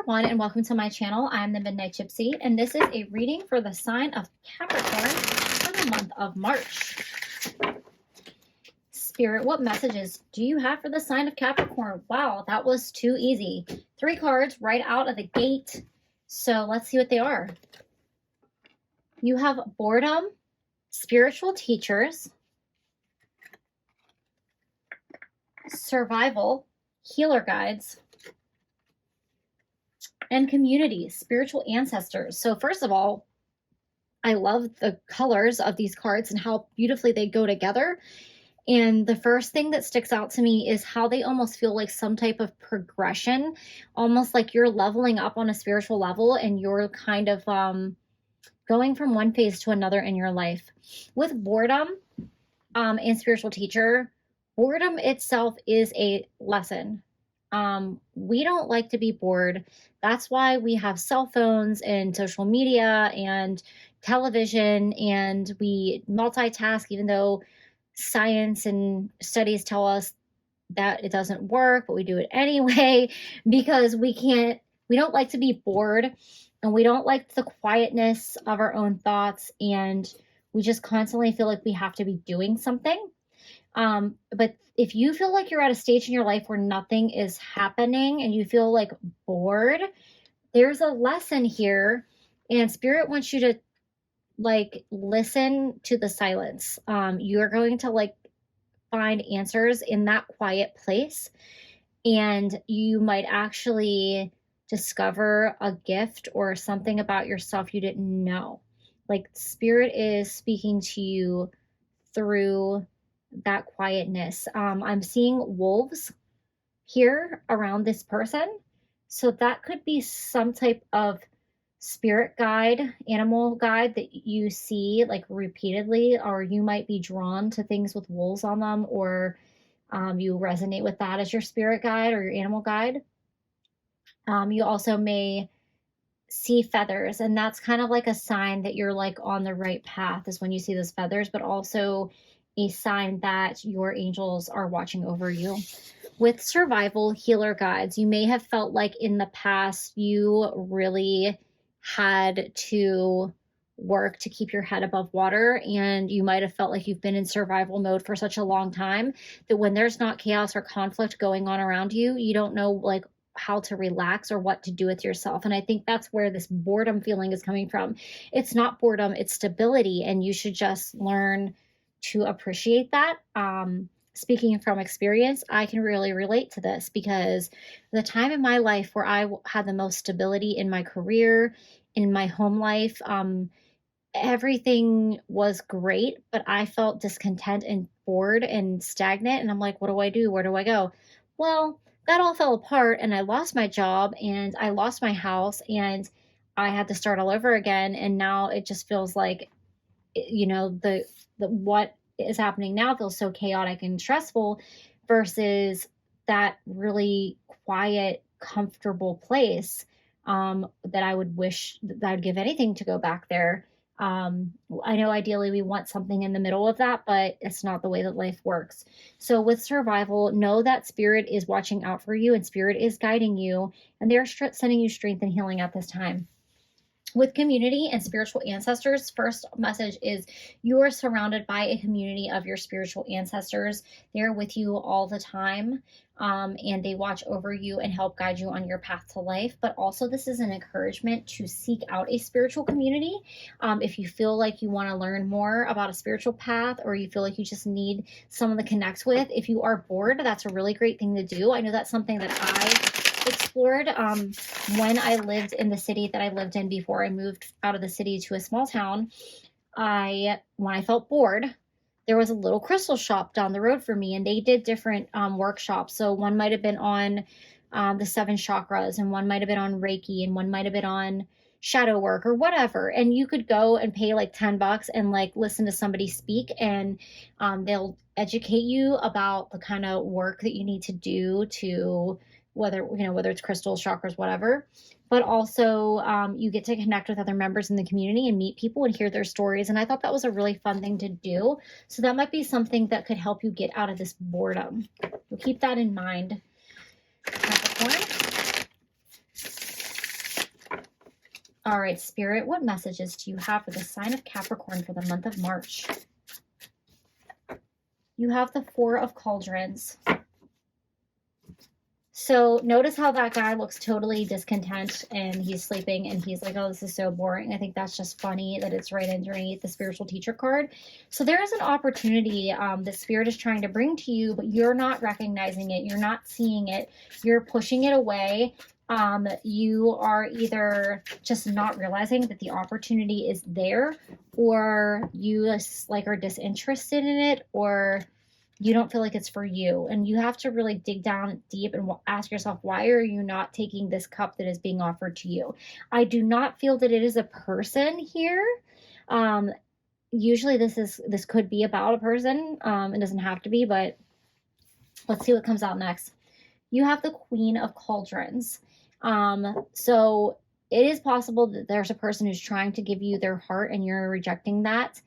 everyone, and welcome to my channel. I'm the Midnight Gypsy, and this is a reading for the sign of Capricorn for the month of March. Spirit, what messages do you have for the sign of Capricorn? Wow, that was too easy. 3 cards right out of the gate. So let's see what they are. You have boredom, spiritual teachers, survival, healer guides, and community, spiritual ancestors. So first of all, I love the colors of these cards and how beautifully they go together. And the first thing that sticks out to me is how they almost feel like some type of progression, almost like you're leveling up on a spiritual level and you're kind of going from one phase to another in your life. With boredom and spiritual teacher, boredom itself is a lesson. We don't like to be bored. That's why we have cell phones and social media and television, and we multitask, even though science and studies tell us that it doesn't work, but we do it anyway because we don't like to be bored, and we don't like the quietness of our own thoughts, and we just constantly feel like we have to be doing something. But if you feel like you're at a stage in your life where nothing is happening and you feel like bored, there's a lesson here, and Spirit wants you to listen to the silence. You're going to find answers in that quiet place, and you might actually discover a gift or something about yourself you didn't know. Spirit is speaking to you through that quietness. I'm seeing wolves here around this person. So that could be some type of spirit guide, animal guide that you see repeatedly, or you might be drawn to things with wolves on them, or you resonate with that as your spirit guide or your animal guide. You also may see feathers, and that's kind of like a sign that you're on the right path, is when you see those feathers, but also a sign that your angels are watching over you. With survival healer guides, you may have felt like in the past you really had to work to keep your head above water, and you might have felt like you've been in survival mode for such a long time that when there's not chaos or conflict going on around you, you don't know how to relax or what to do with yourself. And I think that's where this boredom feeling is coming from. It's not boredom, it's stability, and you should just learn to appreciate that. Speaking from experience, I can really relate to this, because the time in my life where I had the most stability in my career, in my home life, everything was great, but I felt discontent and bored and stagnant. And I'm like, what do I do? Where do I go? Well, that all fell apart, and I lost my job, and I lost my house, and I had to start all over again. And now it just feels like, the what is happening now feels so chaotic and stressful, versus that really quiet, comfortable place that I would wish that I'd give anything to go back there. I know ideally we want something in the middle of that, but it's not the way that life works. So with survival, know that Spirit is watching out for you, and Spirit is guiding you, and they're sending you strength and healing at this time. With community and spiritual ancestors, first message is you are surrounded by a community of your spiritual ancestors. They're with you all the time, and they watch over you and help guide you on your path to life. But also, this is an encouragement to seek out a spiritual community. If you feel like you want to learn more about a spiritual path, or you feel like you just need someone to connect with, if you are bored, that's a really great thing to do. I know that's something that I explored when I lived in the city that I lived in before I moved out of the city to a small town. When I felt bored, there was a little crystal shop down the road for me, and they did different workshops. So one might have been on the 7 chakras, and one might have been on Reiki, and one might have been on shadow work or whatever. And you could go and pay $10 and listen to somebody speak, and they'll educate you about the kind of work that you need to do to whether it's crystals, chakras, whatever. But also you get to connect with other members in the community and meet people and hear their stories. And I thought that was a really fun thing to do. So that might be something that could help you get out of this boredom. So keep that in mind, Capricorn. All right, Spirit, what messages do you have for the sign of Capricorn for the month of March? You have the Four of Cauldrons. So notice how that guy looks totally discontent and he's sleeping and he's like, oh, this is so boring. I think that's just funny that it's right underneath the spiritual teacher card. So there is an opportunity the spirit is trying to bring to you, but you're not recognizing it. You're not seeing it. You're pushing it away. You are either just not realizing that the opportunity is there, or you like are disinterested in it, or you don't feel like it's for you. And you have to really dig down deep and ask yourself, why are you not taking this cup that is being offered to you? I do not feel that it is a person here. Usually this could be about a person. It doesn't have to be, but let's see what comes out next. You have the Queen of Cauldrons. So it is possible that there's a person who's trying to give you their heart and you're rejecting that.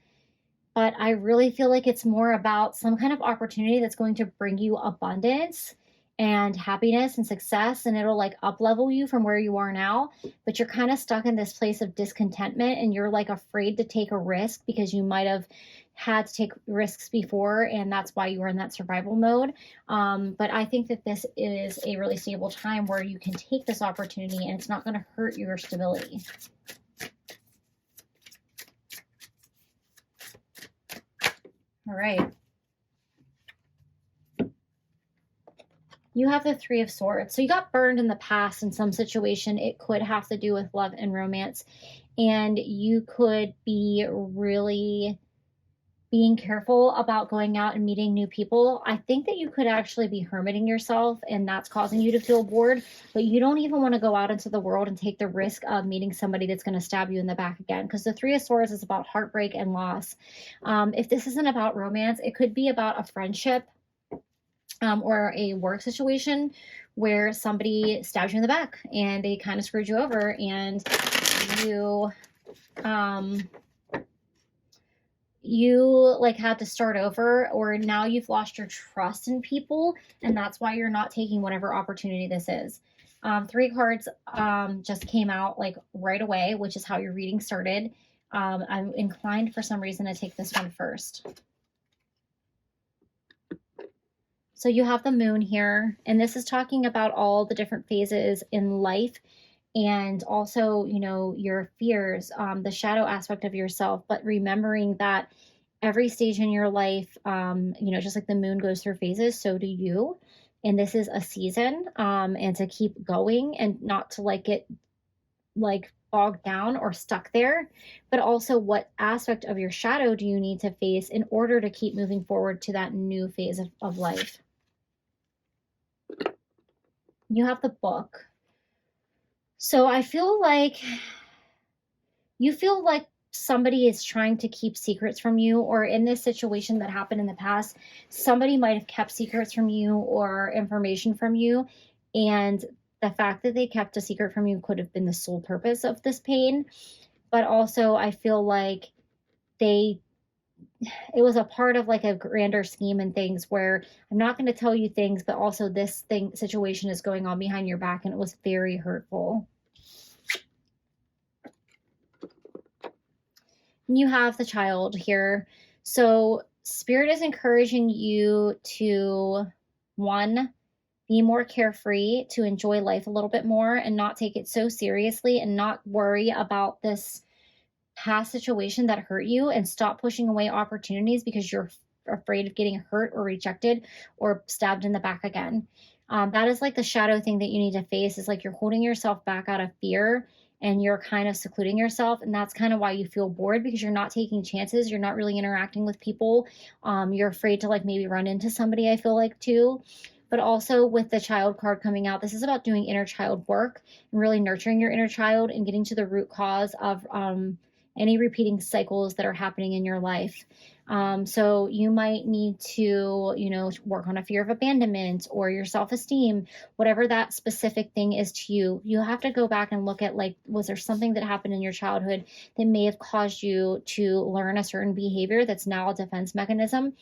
But I really feel like it's more about some kind of opportunity that's going to bring you abundance and happiness and success, and it'll like up level you from where you are now. But you're kind of stuck in this place of discontentment and you're like afraid to take a risk because you might have had to take risks before, and that's why you were in that survival mode. But I think that this is a really stable time where you can take this opportunity and it's not going to hurt your stability. All right. You have the Three of Swords. So you got burned in the past in some situation. It could have to do with love and romance. And you could be really being careful about going out and meeting new people. I think that you could actually be hermiting yourself and that's causing you to feel bored, but you don't even want to go out into the world and take the risk of meeting somebody that's going to stab you in the back again, because the Three of Swords is about heartbreak and loss. If this isn't about romance, it could be about a friendship or a work situation where somebody stabs you in the back and they kind of screwed you over, and you like had to start over, or now you've lost your trust in people, and that's why you're not taking whatever opportunity this is. Three cards just came out like right away, which is how your reading started. I'm inclined for some reason to take this one first. So you have the Moon here, and this is talking about all the different phases in life, and also, you know, your fears, the shadow aspect of yourself, but remembering that every stage in your life, you know, just like the moon goes through phases, so do you. And this is a season, and to keep going and not to like get like bogged down or stuck there, but also what aspect of your shadow do you need to face in order to keep moving forward to that new phase of life. You have the Book. So I feel like you feel like somebody is trying to keep secrets from you, or in this situation that happened in the past, somebody might have kept secrets from you or information from you. And the fact that they kept a secret from you could have been the sole purpose of this pain. But also I feel like it was a part of like a grander scheme and things where I'm not going to tell you things, but also this situation is going on behind your back, and it was very hurtful. And you have the Child here. So Spirit is encouraging you to, one, be more carefree, to enjoy life a little bit more and not take it so seriously and not worry about this past situation that hurt you, and stop pushing away opportunities because you're afraid of getting hurt or rejected or stabbed in the back again. That is like the shadow thing that you need to face, is like you're holding yourself back out of fear and you're kind of secluding yourself. And that's kind of why you feel bored, because you're not taking chances. You're not really interacting with people. You're afraid to like maybe run into somebody, I feel like, too. But also with the Child card coming out, this is about doing inner child work and really nurturing your inner child and getting to the root cause of any repeating cycles that are happening in your life. So you might need to, you know, work on a fear of abandonment or your self-esteem, whatever that specific thing is to you. You have to go back and look at, like, was there something that happened in your childhood that may have caused you to learn a certain behavior that's now a defense mechanism?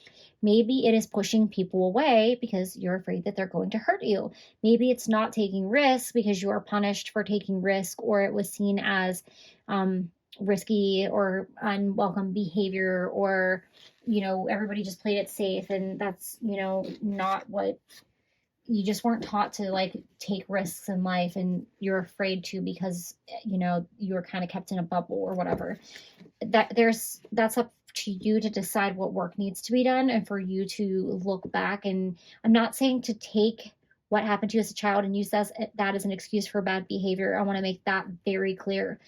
Maybe it is pushing people away because you're afraid that they're going to hurt you. Maybe it's not taking risks because you are punished for taking risk, or it was seen as risky or unwelcome behavior, or everybody just played it safe, and that's not what you just weren't taught to, like, take risks in life, and you're afraid to because you were kind of kept in a bubble or whatever. That's up to you to decide what work needs to be done, and for you to look back. And I'm not saying to take what happened to you as a child and use that as an excuse for bad behavior. I want to make that very clear.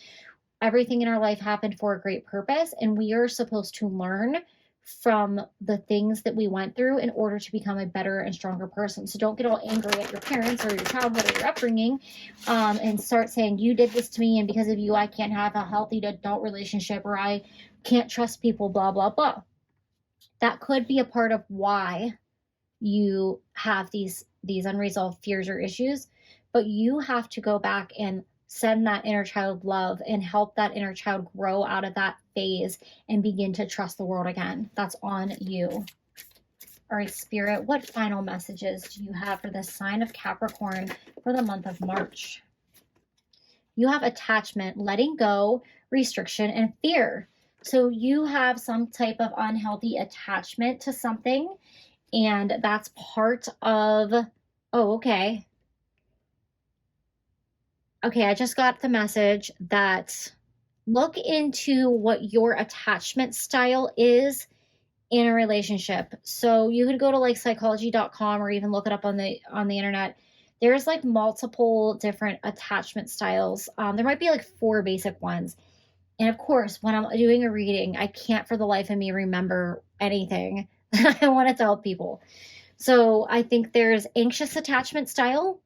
Everything in our life happened for a great purpose, and we are supposed to learn from the things that we went through in order to become a better and stronger person. So don't get all angry at your parents or your childhood or your upbringing, and start saying, you did this to me, and because of you, I can't have a healthy adult relationship, or I can't trust people, blah, blah, blah. That could be a part of why you have these unresolved fears or issues, but you have to go back and send that inner child love and help that inner child grow out of that phase and begin to trust the world again. That's on you. All right, Spirit, what final messages do you have for the sign of Capricorn for the month of March? You have attachment, letting go, restriction, and fear. So you have some type of unhealthy attachment to something, and that's part of, oh, okay, I just got the message that look into what your attachment style is in a relationship. So you could go to like psychology.com or even look it up on the internet. There's like multiple different attachment styles. There might be like 4 basic ones. And of course, when I'm doing a reading, I can't for the life of me remember anything that I want to tell people. So I think there's anxious attachment style.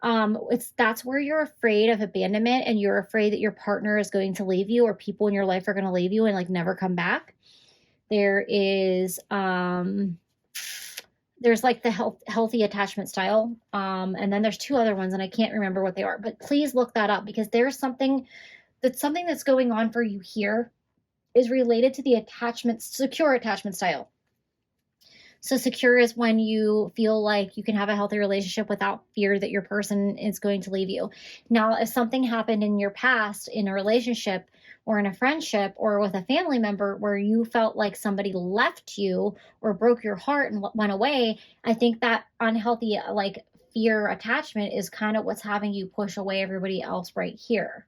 That's where you're afraid of abandonment, and you're afraid that your partner is going to leave you, or people in your life are going to leave you and like never come back. There is there's like the healthy attachment style, and then there's 2 other ones, and I can't remember what they are, but please look that up, because there's something that's going on for you here is related to the secure attachment style. So secure is when you feel like you can have a healthy relationship without fear that your person is going to leave you. Now, if something happened in your past in a relationship or in a friendship or with a family member where you felt like somebody left you or broke your heart and went away, I think that unhealthy like fear attachment is kind of what's having you push away everybody else right here.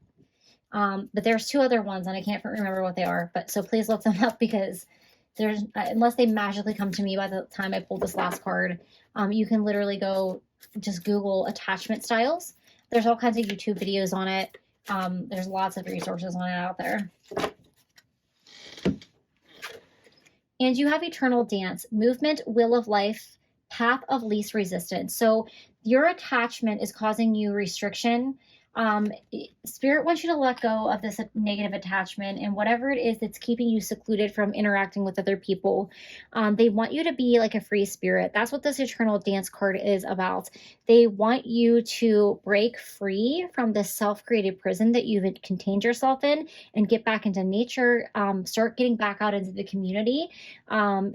But there's 2 other ones, and I can't remember what they are. But so please look them up, because there's, unless they magically come to me by the time I pull this last card, you can literally go just Google attachment styles. There's all kinds of YouTube videos on it. There's lots of resources on it out there. And you have eternal dance, movement, will of life, path of least resistance. So your attachment is causing you restriction. Spirit wants you to let go of this negative attachment and whatever it is that's keeping you secluded from interacting with other people. They want you to be like a free spirit. That's what this eternal dance card is about. They want you to break free from this self-created prison that you've contained yourself in and get back into nature. Start getting back out into the community.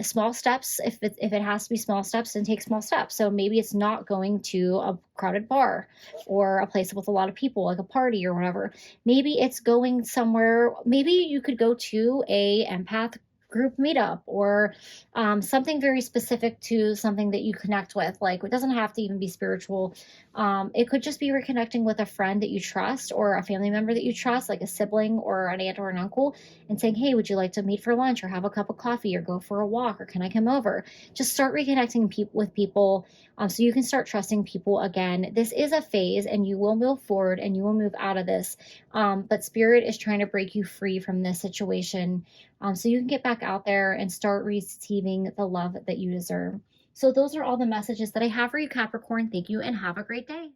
Small steps, if it has to be small steps, then take small steps. So maybe it's not going to a crowded bar or a place with a lot of people, like a party or whatever. Maybe it's going somewhere. Maybe you could go to a empath group meetup, or something very specific to something that you connect with. Like, it doesn't have to even be spiritual. It could just be reconnecting with a friend that you trust, or a family member that you trust, like a sibling or an aunt or an uncle, and saying, hey, would you like to meet for lunch or have a cup of coffee or go for a walk, or can I come over? Just start reconnecting with people, so you can start trusting people again. This is a phase, and you will move forward and you will move out of this. But Spirit is trying to break you free from this situation, so you can get back out there and start receiving the love that you deserve. So those are all the messages that I have for you, Capricorn. Thank you and have a great day.